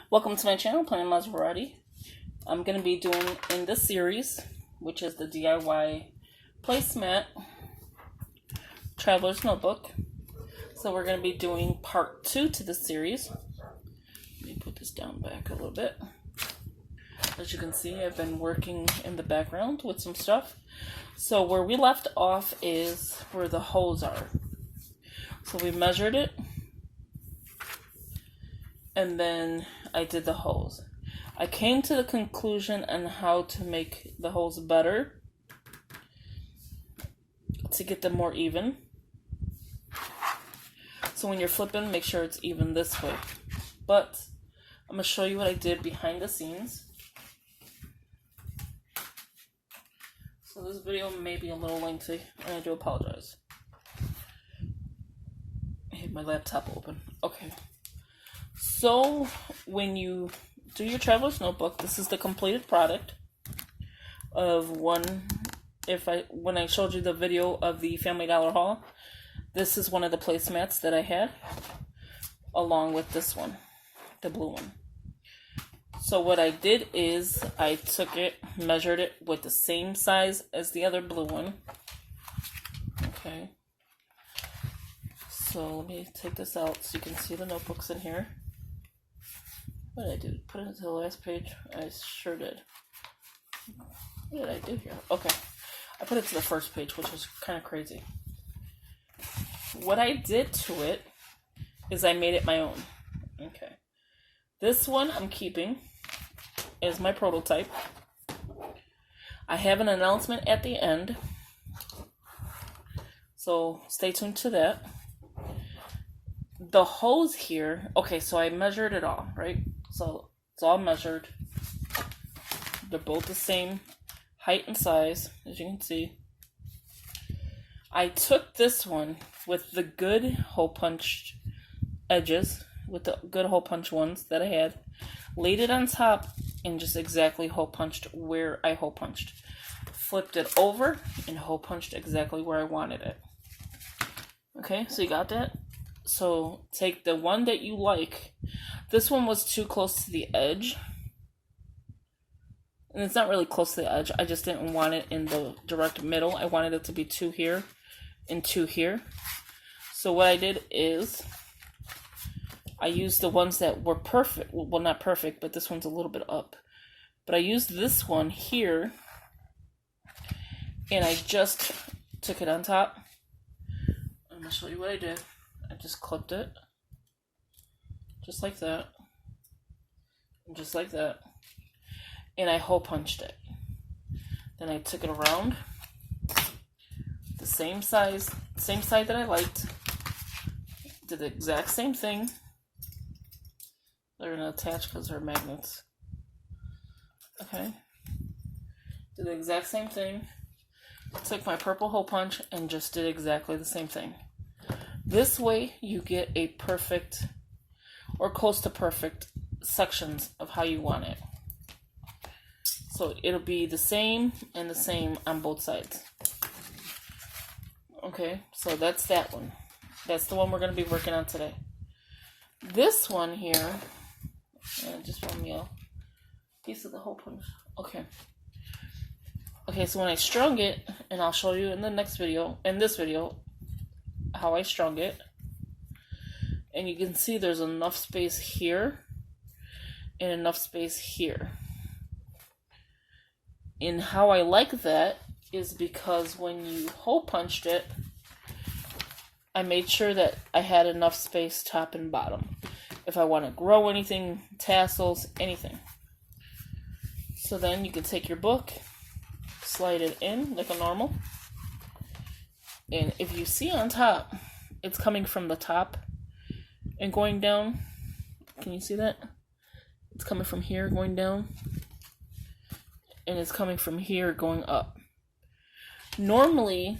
Welcome to my channel, Planet Maserati. I'm going to be doing in this series, which is the DIY placemat Traveler's Notebook. So we're going to be doing part 2 to this series. Let me put this down back a little bit. As you can see, I've been working in the background with some stuff. So where we left off is where the holes are. So we measured it, and then I did the holes. I came to the conclusion on how to make the holes better to get them more even. So when you're flipping, make sure it's even this way. But I'm going to show you what I did behind the scenes. So this video may be a little lengthy, and I do apologize. I had my laptop open. Okay. So when you do your Traveler's Notebook, this is the completed product of one. When I showed you the video of the Family Dollar haul, this is one of the placemats that I had, along with this one, the blue one. So what I did is I took it, measured it with the same size as the other blue one. Okay. So let me take this out so you can see the notebooks in here. What did I do? Put it to the last page? I sure did. What did I do here? Okay. I put it to the first page, which was kind of crazy. What I did to it is I made it my own. Okay. This one I'm keeping as my prototype. I have an announcement at the end, so stay tuned to that. The holes here, okay, so I measured it all, right? So it's all measured. They're both the same height and size, as you can see. I took this one with the good hole punched edges, with the good hole punch ones that I had, laid it on top, and just exactly hole punched where I hole punched. Flipped it over and hole punched exactly where I wanted it. Okay, so you got that? So take the one that you like. This one was too close to the edge. And it's not really close to the edge. I just didn't want it in the direct middle. I wanted it to be 2 here and 2 here. So what I did is I used the ones that were perfect. Well, not perfect, but this one's a little bit up. But I used this one here, and I just took it on top. I'm going to show you what I did. I just clipped it, just like that, and just like that, and I hole punched it. Then I took it around, the same size, same side that I liked, did the exact same thing. They're going to attach because they're magnets. Okay. Did the exact same thing. Took my purple hole punch and just did exactly the same thing. This way you get a perfect or close to perfect sections of how you want it. So it'll be the same and the same on both sides. Okay, so that's that one. That's the one we're going to be working on today. This one here, just want me a piece of the hole punch. Okay. Okay, so when I strung it, and I'll show you in the next video, in this video, how I strung it. And you can see there's enough space here and enough space here. And how I like that is because when you hole punched it, I made sure that I had enough space top and bottom. If I want to grow anything, tassels, anything. So then you can take your book, slide it in like a normal. And if you see on top, it's coming from the top and going down. Can you see that? It's coming from here going down. And it's coming from here going up. Normally,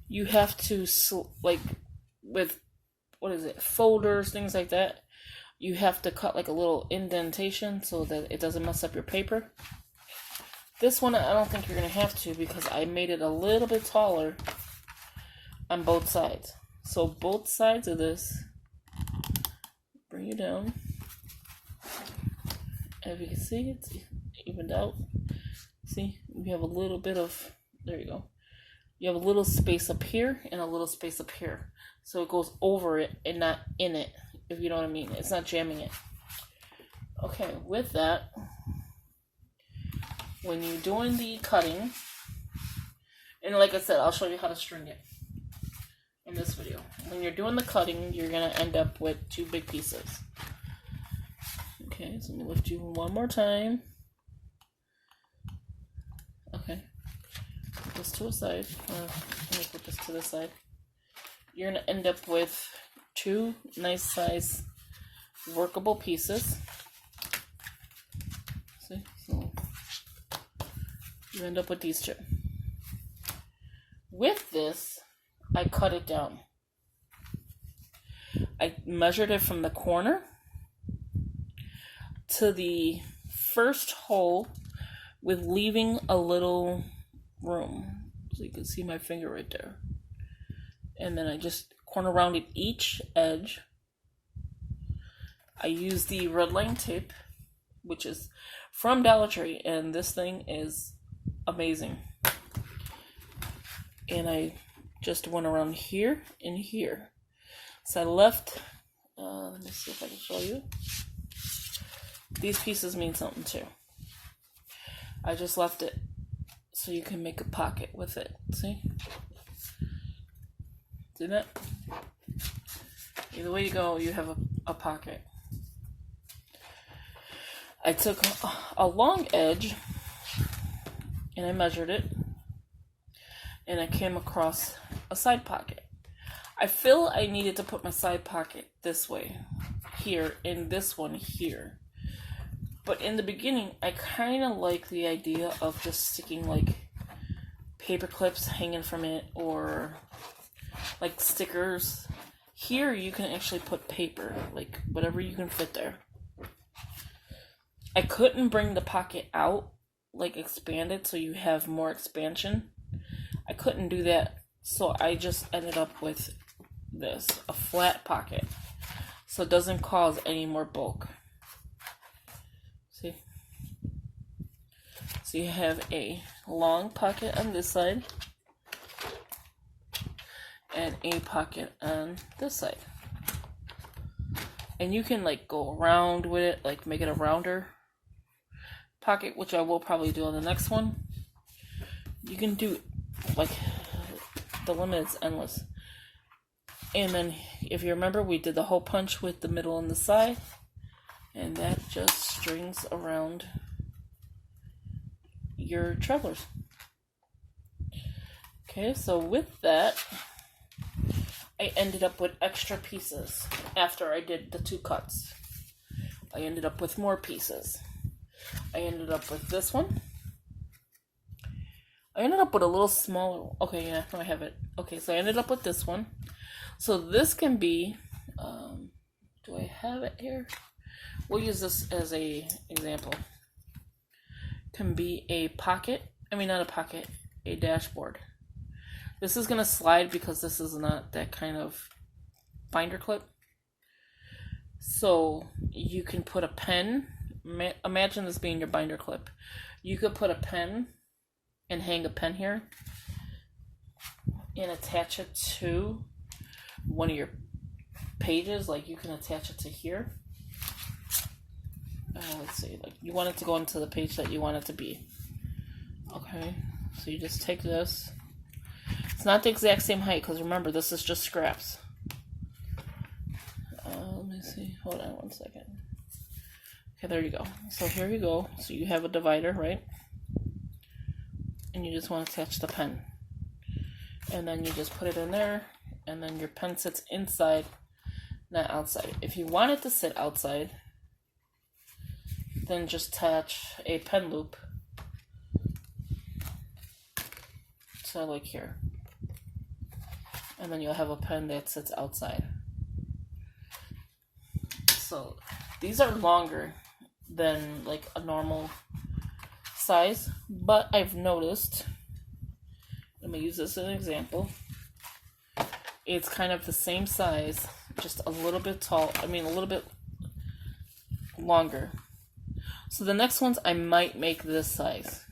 you have to, like, with, folders, things like that, you have to cut like a little indentation so that it doesn't mess up your paper. This one, I don't think you're going to have to because I made it a little bit taller on both sides. So both sides of this, bring you down. if you can see, it's evened out. See, you have a little bit of, there you go. You have a little space up here and a little space up here. So it goes over it and not in it, if you know what I mean. It's not jamming it. Okay, with that, when you're doing the cutting, and like I said, I'll show you how to string it in this video. When you're doing the cutting, you're going to end up with 2 big pieces. Okay, so let me lift you one more time. Okay. Put this to a side. Let me put this to the side. You're going to end up with 2 nice size workable pieces. See? So you end up with these 2. With this, I cut it down. I measured it from the corner to the first hole with leaving a little room. So you can see my finger right there. And then I just corner rounded each edge. I use the red line tape, which is from Dollar Tree, and this thing is amazing. And I just went around here and here. So I left, let me see if I can show you. These pieces mean something too. I just left it so you can make a pocket with it. See? See that? Either way you go, you have a pocket. I took a long edge and I measured it, and I came across a side pocket. I feel I needed to put my side pocket this way, here, and this one here. But in the beginning, I kind of like the idea of just sticking like paper clips hanging from it, or like stickers. Here you can actually put paper, like whatever you can fit there. I couldn't bring the pocket out, like expand it so you have more expansion. I couldn't do that, so I just ended up with this, a flat pocket, so it doesn't cause any more bulk. See? So you have a long pocket on this side and a pocket on this side. And you can like go around with it, like make it a rounder pocket, which I will probably do on the next one. You can do, like, the limit is endless. And then, if you remember, we did the hole punch with the middle and the side, and that just strings around your travelers. Okay, so with that, I ended up with extra pieces after I did the 2 cuts. I ended up with more pieces. I ended up with this one. I ended up with a little smaller. Okay, yeah, I have it. Okay, so I ended up with this one. So this can be, do I have it here? We'll use this as a example. Can be a pocket. I mean, not a pocket, a dashboard. This is going to slide because this is not that kind of binder clip. So you can put a pen. Imagine this being your binder clip. You could put a pen and hang a pen here and attach it to one of your pages. Like you can attach it to here. Let's see, like you want it to go into the page that you want it to be. Okay, so you just take this. It's not the exact same height because remember, this is just scraps. Let me see, hold on one second. Okay, there you go. So here you go. So you have a divider, right? And you just want to attach the pen. And then you just put it in there, and then your pen sits inside, not outside. If you want it to sit outside, then just attach a pen loop. So like here. And then you'll have a pen that sits outside. So these are longer than like a normal size, but I've noticed, let me use this as an example, it's kind of the same size, just a little bit tall, a little bit longer. So the next ones I might make this size.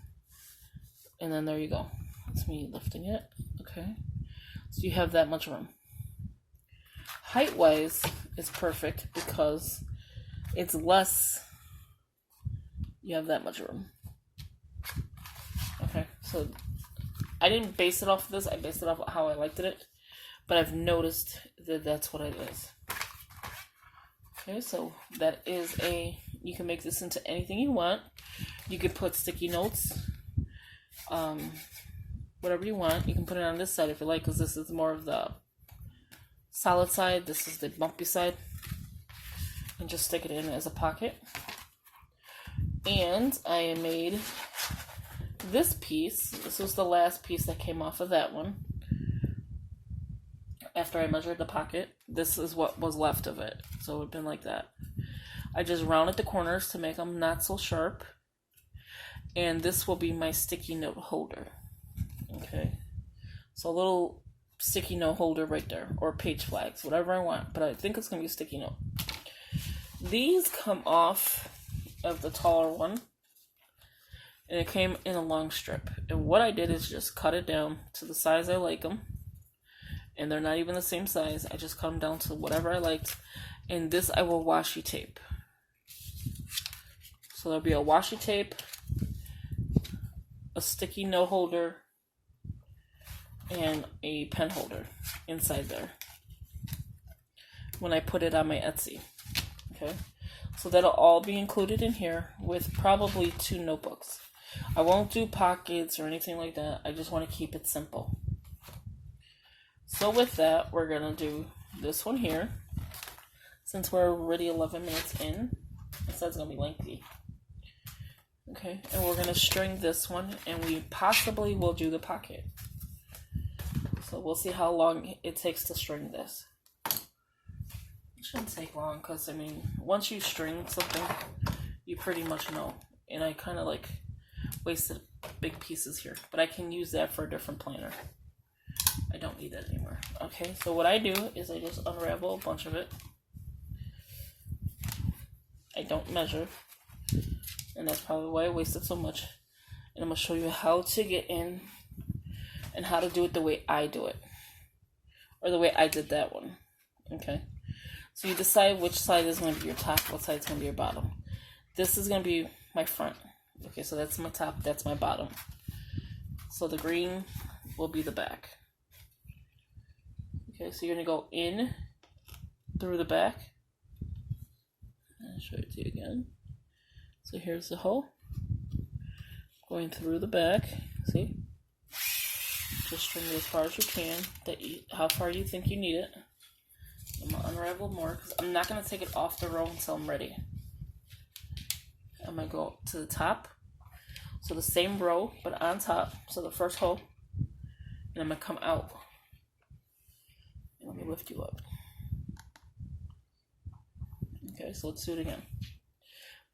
And then there you go. That's me lifting it. Okay. So you have that much room. Height-wise, it's perfect because it's less. You have that much room. Okay. So I didn't base it off of this. I based it off of how I liked it. But I've noticed that that's what it is. Okay, so that is you can make this into anything you want. You could put sticky notes, whatever you want. You can put it on this side if you like, because this is more of the solid side. This is the bumpy side. And just stick it in as a pocket. And I made this piece. This was the last piece that came off of that one. After I measured the pocket, this is what was left of it. So it would have been like that. I just rounded the corners to make them not so sharp. And this will be my sticky note holder. Okay. So a little sticky note holder right there. Or page flags, whatever I want. But I think it's going to be a sticky note. These come off of the taller one. And it came in a long strip. And what I did is just cut it down to the size I like them. And they're not even the same size. I just cut them down to whatever I liked. And this I will washi tape. So there'll be a washi tape, a sticky note holder, and a pen holder inside there when I put it on my Etsy. Okay, so that'll all be included in here with probably 2 notebooks. I won't do pockets or anything like that. I just want to keep it simple. So with that, we're going to do this one here. Since we're already 11 minutes in, it says it's going to be lengthy. Okay, and we're going to string this one, and we possibly will do the pocket. So we'll see how long it takes to string this. It shouldn't take long, because, I mean, once you string something, you pretty much know. And I kind of, like, wasted big pieces here. But I can use that for a different planner. I don't need that anymore. Okay, so what I do is I just unravel a bunch of it. I don't measure. And that's probably why I wasted so much. And I'm going to show you how to get in and how to do it the way I do it. Or the way I did that one. Okay. So you decide which side is going to be your top, what side is going to be your bottom. This is going to be my front. Okay, so that's my top, that's my bottom. So the green will be the back. Okay, so you're going to go in through the back. I'll show it to you again. So here's the hole. Going through the back. See? Just string it as far as you can. How far you think you need it. I'm going to unravel more because I'm not going to take it off the row until I'm ready. I'm going to go to the top. So the same row, but on top. So the first hole. And I'm going to come out. Let me lift you up. Okay, so let's do it again.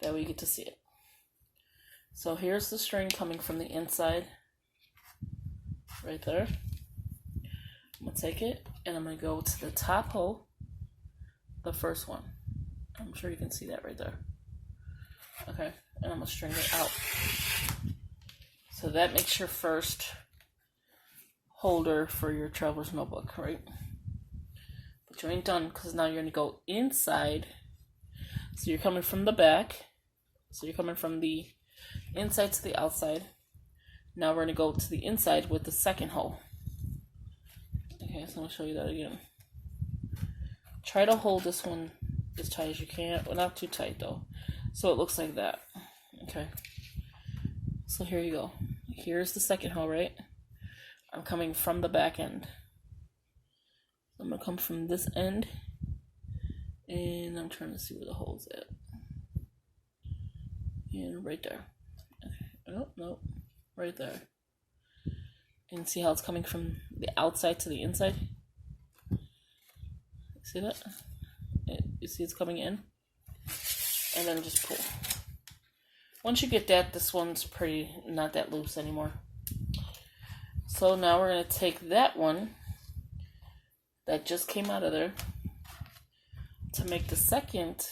That way you get to see it. So here's the string coming from the inside. Right there. I'm going to take it and I'm going to go to the top hole. The first one. I'm sure you can see that right there. Okay, and I'm going to string it out. So that makes your first holder for your traveler's notebook, right? But you ain't done because now you're going to go inside. So you're coming from the back. So you're coming from the inside to the outside. Now we're going to go to the inside with the second hole. Okay, so I'm going to show you that again. Try to hold this one as tight as you can. Well, not too tight though. So it looks like that. Okay. So here you go. Here's the second hole, right? I'm coming from the back end. I'm going to come from this end. And I'm trying to see where the hole's at. And right there. Oh, no. Right there. And see how it's coming from the outside to the inside? See that? You see it's coming in? And then just pull. Once you get that, this one's not that loose anymore. So now we're going to take that one that just came out of there to make the second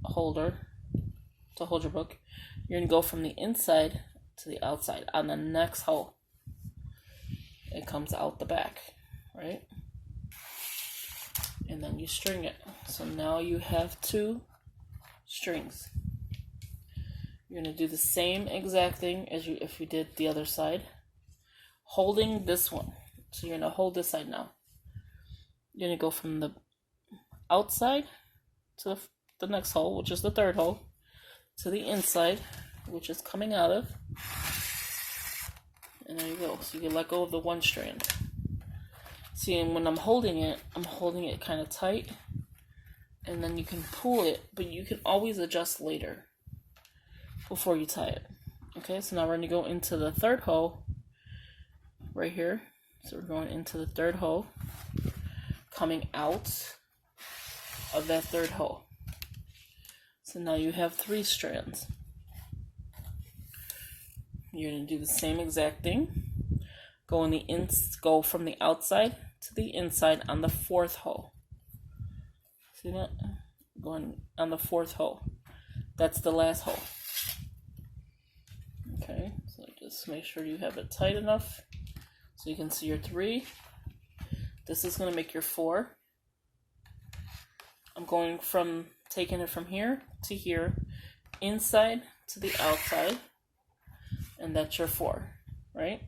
holder. to hold your book. You're going to go from the inside to the outside on the next hole. It comes out the back, right? And then you string it. So now you have 2 strings. You're going to do the same exact thing as if you did the other side, holding this one. So you're going to hold this side now. You're going to go from the outside to the next hole, which is the 3rd hole, to the inside, which is coming out of. And there you go. So you can let go of the 1 strand. See, and when I'm holding it kind of tight. And then you can pull it, but you can always adjust later before you tie it. Okay, so now we're going to go into the 3rd hole right here. So we're going into the 3rd hole, coming out of that 3rd hole. So now you have 3 strands. You're going to do the same exact thing. Go from the outside to the inside on the 4th hole. See that? Going on the 4th hole. That's the last hole. Okay, so just make sure you have it tight enough so you can see your 3. This is going to make your 4. I'm going from taking it from here to here, inside to the outside, and that's your 4, right?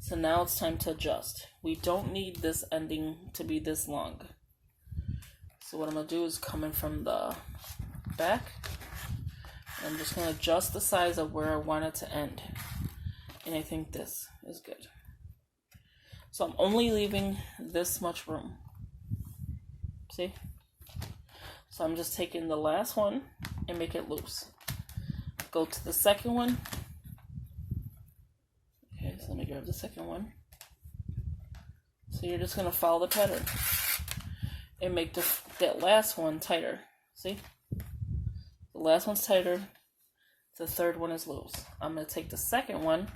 So now it's time to adjust. We don't need this ending to be this long. So what I'm going to do is come in from the back. I'm just going to adjust the size of where I want it to end. And I think this is good. So I'm only leaving this much room. See? So I'm just taking the last one and make it loose. Go to the second one. Okay, so let me grab the second one. So you're just going to follow the pattern. And make that last one tighter. See? The last one's tighter. The 3rd one is loose. I'm going to take the second one,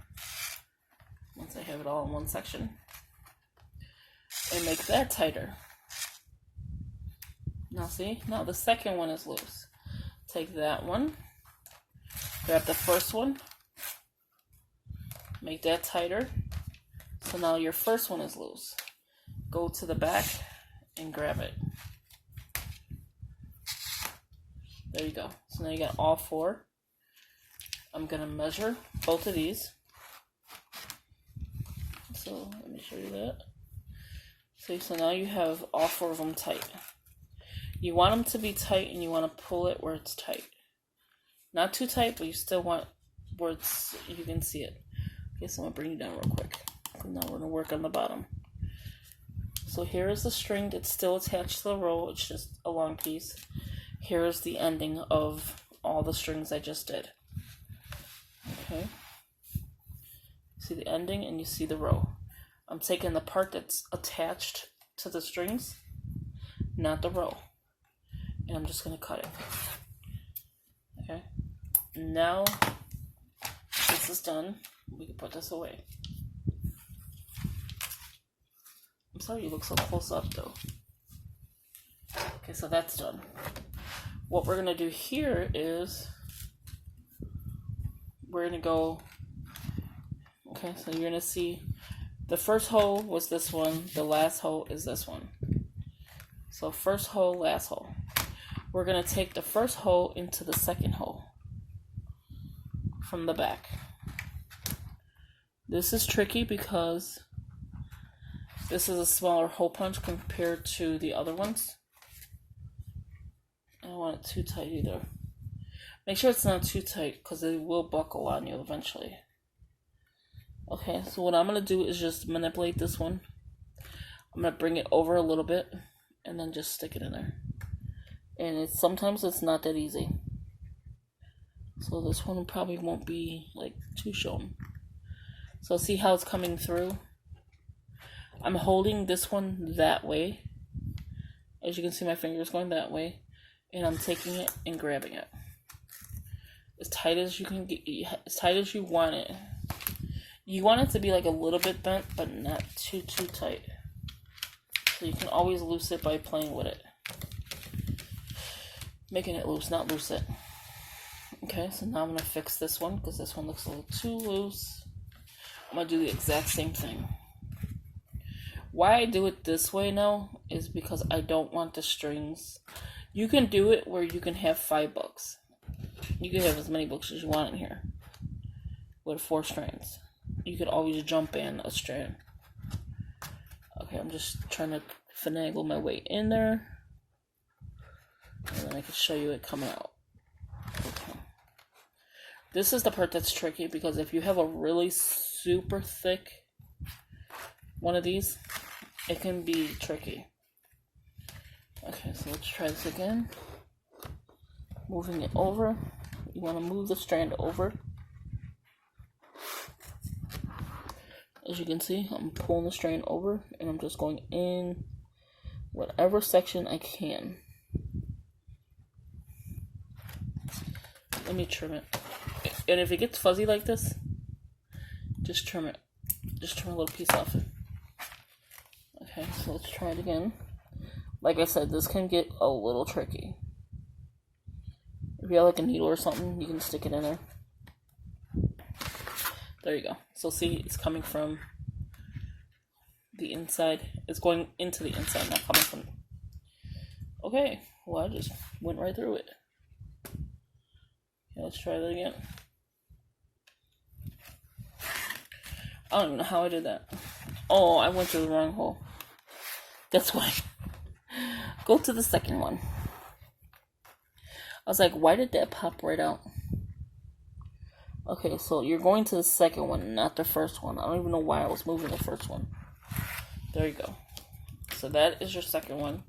once I have it all in one section, and make that tighter. Now see? Now the second one is loose. Take that one, grab the first one, make that tighter. So now your first one is loose. Go to the back and grab it. There you go. So now you got all 4. I'm going to measure both of these. So let me show you that. See, so now you have all 4 of them tight. You want them to be tight and you want to pull it where it's tight. Not too tight, but you still want where you can see it. Okay, so I'm going to bring you down real quick. Now we're going to work on the bottom. So here is the string that's still attached to the row. It's just a long piece. Here is the ending of all the strings I just did. Okay. See the ending and you see the row. I'm taking the part that's attached to the strings, not the row. And I'm just going to cut it. Okay. Now this is done. We can put this away. I'm sorry you look so close up though. Okay, so that's done. What we're going to do here is we're going to go, okay, so you're going to see the first hole was this one, the last hole is this one. So first hole, last hole. We're going to take the first hole into the second hole from the back. This is tricky because this is a smaller hole punch compared to the other ones. I don't want it too tight either. Make sure it's not too tight because it will buckle on you eventually. Okay, so what I'm going to do is just manipulate this one. I'm going to bring it over a little bit and then just stick it in there. And sometimes it's not that easy. So this one probably won't be like too shown. So see how it's coming through? I'm holding this one that way. As you can see, my fingers going that way. And I'm taking it and grabbing it. As tight as you can get, as tight as you want it. You want it to be like a little bit bent, but not too tight. So you can always loose it by playing with it. Making it loose, not loose it. Okay, so now I'm going to fix this one because this one looks a little too loose. I'm going to do the exact same thing. Why I do it this way now is because I don't want the strings. You can do it where you can have 5 books. You can have as many books as you want in here with 4 strands. You could always jump in a strand. Okay, I'm just trying to finagle my way in there. And then I can show you it coming out. Okay. This is the part that's tricky because if you have a really super thick one of these, it can be tricky. Okay, so let's try this again. Moving it over. You want to move the strand over. As you can see, I'm pulling the strand over and I'm just going in whatever section I can. Let me trim it. And if it gets fuzzy like this, just trim it. Just trim a little piece off it. Okay, so let's try it again. Like I said, this can get a little tricky. If you have like a needle or something, you can stick it in there. There you go. So see, it's coming from the inside. It's going into the inside, not coming from... Okay, well I just went right through it. Okay, let's try that again. I don't even know how I did that. Oh, I went through the wrong hole. That's why. Go to the second one. I was like, why did that pop right out? Okay, so you're going to the second one, not the first one. I don't even know why I was moving the first one. There you go. So that is your second one.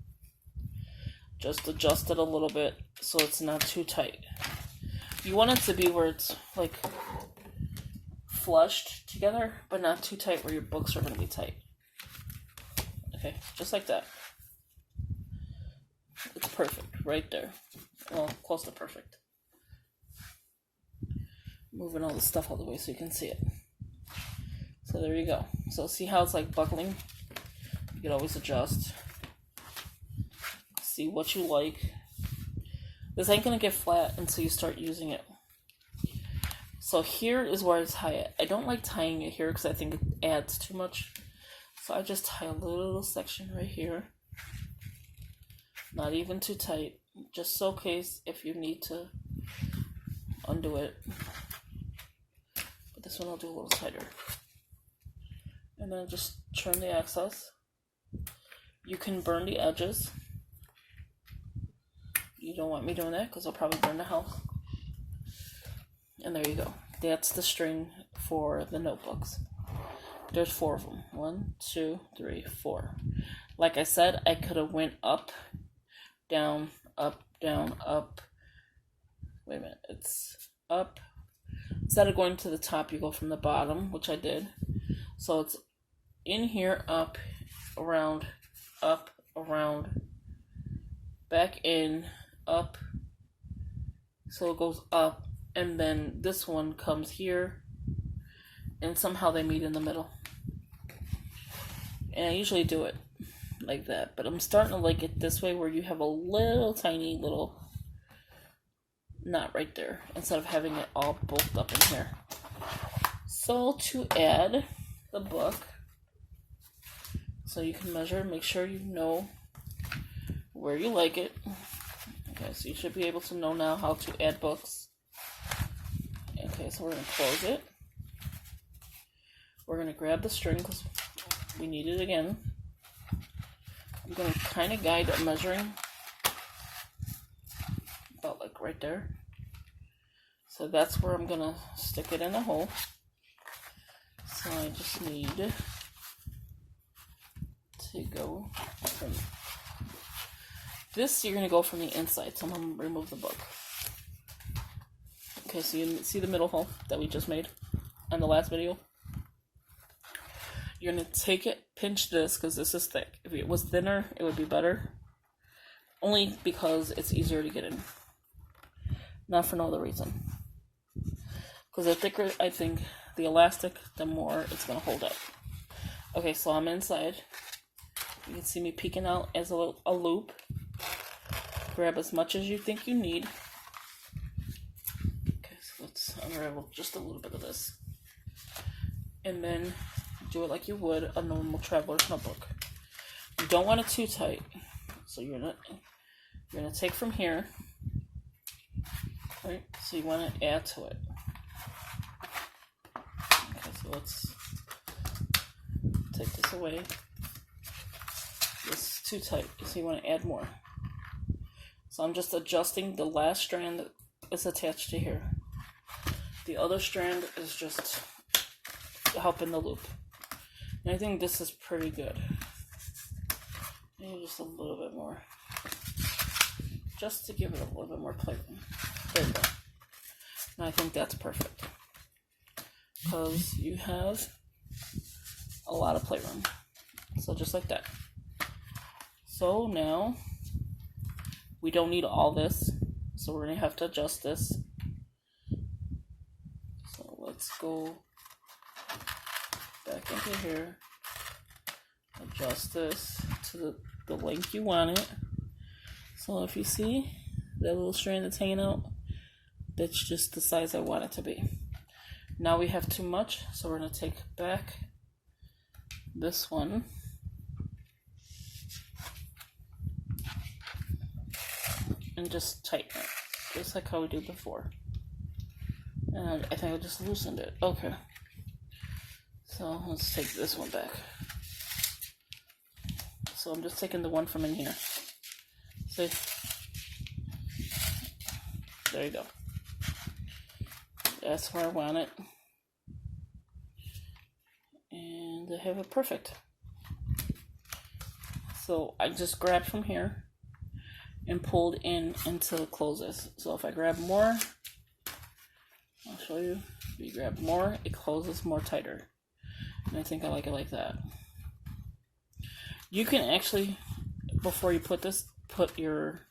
Just adjust it a little bit so it's not too tight. You want it to be where it's like flushed together, but not too tight where your books are going to be tight. Okay, just like that. It's perfect right there. Well, close to perfect. Moving all the stuff out of the way so you can see it. So there you go. So see how it's like buckling? You can always adjust. See what you like. This ain't gonna get flat until you start using it. So here is where I tie it. I don't like tying it here because I think it adds too much. So I just tie a little section right here. Not even too tight. Just so case if you need to undo it. But this one I'll do a little tighter. And then just trim the excess. You can burn the edges. You don't want me doing that because I'll probably burn the house. And there you go. That's the string for the notebooks. There's 4 of them. 1, 2, 3, 4. Like I said, I could have went up, down, up, down, up. Wait a minute. It's up. Instead of going to the top, you go from the bottom, which I did. So it's in here, up, around, back in, up. So it goes up, and then this one comes here, and somehow they meet in the middle. And I usually do it like that, but I'm starting to like it this way where you have a little tiny little knot right there instead of having it all bulked up in here. So to add the book, so you can measure, make sure you know where you like it. Okay, so you should be able to know now how to add books. Okay, so we're going to close it. We're going to grab the string because we need it again. I'm going to kind of guide a measuring about like right there. So that's where I'm going to stick it in the hole. So I just need to go from this. You're going to go from the inside. So I'm going to remove the book. Okay, so you see the middle hole that we just made on the last video? You're going to take it, pinch this, because this is thick. If it was thinner, it would be better. Only because it's easier to get in. Not for no other reason. Because the thicker, I think, the elastic, the more it's going to hold up. Okay, so I'm inside. You can see me peeking out as a loop. Grab as much as you think you need. unravel just a little bit of this. And then do it like you would a normal traveler's notebook. You don't want it too tight. So you're gonna take from here. Right? So you want to add to it. Okay, so let's take this away. This is too tight, so you want to add more. So I'm just adjusting the last strand that is attached to here. The other strand is just helping the loop. And I think this is pretty good. Maybe just a little bit more. Just to give it a little bit more playroom. There you go. And I think that's perfect. Because you have a lot of playroom. So just like that. So now, we don't need all this. So we're going to have to adjust this. So let's go back into here. Adjust this to the length you want it. So if you see that little strand that's hanging out, that's just the size I want it to be. Now we have too much, so we're going to take back this one. And just tighten it, just like how we did before. And I think I just loosened it. Okay. So let's take this one back. So I'm just taking the one from in here. See? There you go. That's where I want it. And I have it perfect. So I just grabbed from here and pulled in until it closes. So if I grab more, I'll show you. If you grab more, it closes more tighter. And I think I like it like that. You can actually, before you put this, put your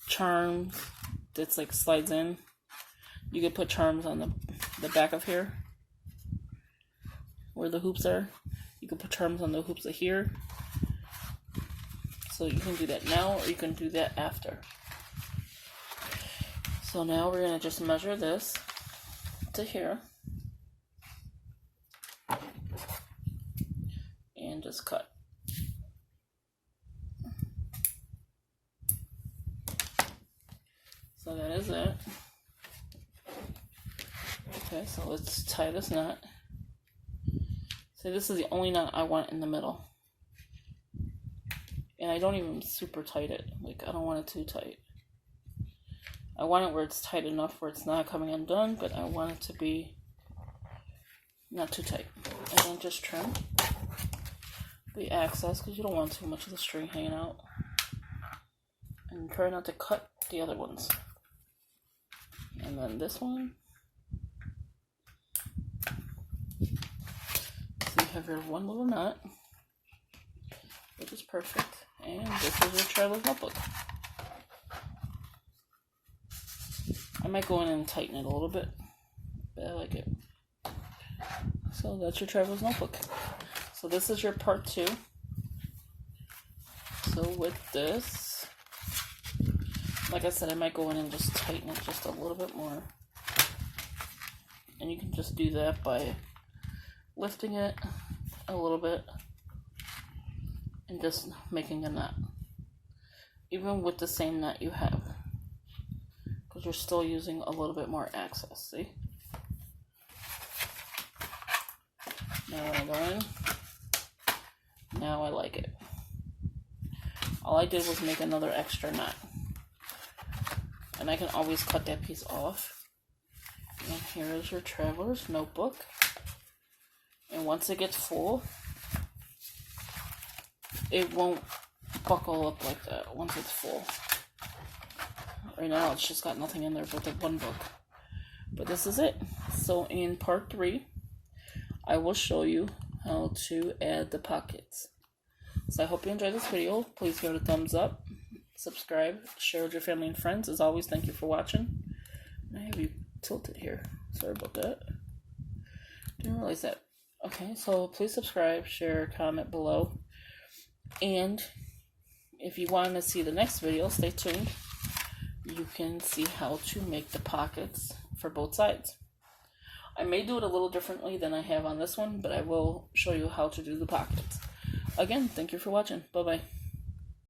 charms that's like slides in. You could put charms on the back of here, where the hoops are. You can put charms on the hoops of here. So you can do that now, or you can do that after. So now we're going to just measure this to here. And just cut. So that is it. Okay, so let's tie this knot. So this is the only knot I want in the middle. And I don't even super tight it. Like, I don't want it too tight. I want it where it's tight enough where it's not coming undone, but I want it to be not too tight. And then just trim the excess, because you don't want too much of the string hanging out. And try not to cut the other ones. And then this one. So you have your one little knot, which is perfect. And this is your traveler's notebook. I might go in and tighten it a little bit, but I like it. So that's your traveler's notebook. So this is your part 2. So with this, like I said, I might go in and just tighten it just a little bit more. And you can just do that by lifting it a little bit and just making a knot. Even with the same knot you have. Because you're still using a little bit more access, see? Now when I go in, now I like it. All I did was make another extra knot. And I can always cut that piece off. And here is your traveler's notebook. And once it gets full, it won't buckle up like that once it's full. Right now it's just got nothing in there but the one book. But this is it. So in part 3, I will show you how to add the pockets. So I hope you enjoyed this video. Please give it a thumbs up, subscribe, share with your family and friends. As always, thank you for watching. I have you tilted here. Sorry about that. Didn't realize that. Okay, so please subscribe, share, comment below. And if you want to see the next video, stay tuned. You can see how to make the pockets for both sides. I may do it a little differently than I have on this one, but I will show you how to do the pockets. Again, thank you for watching. Bye-bye.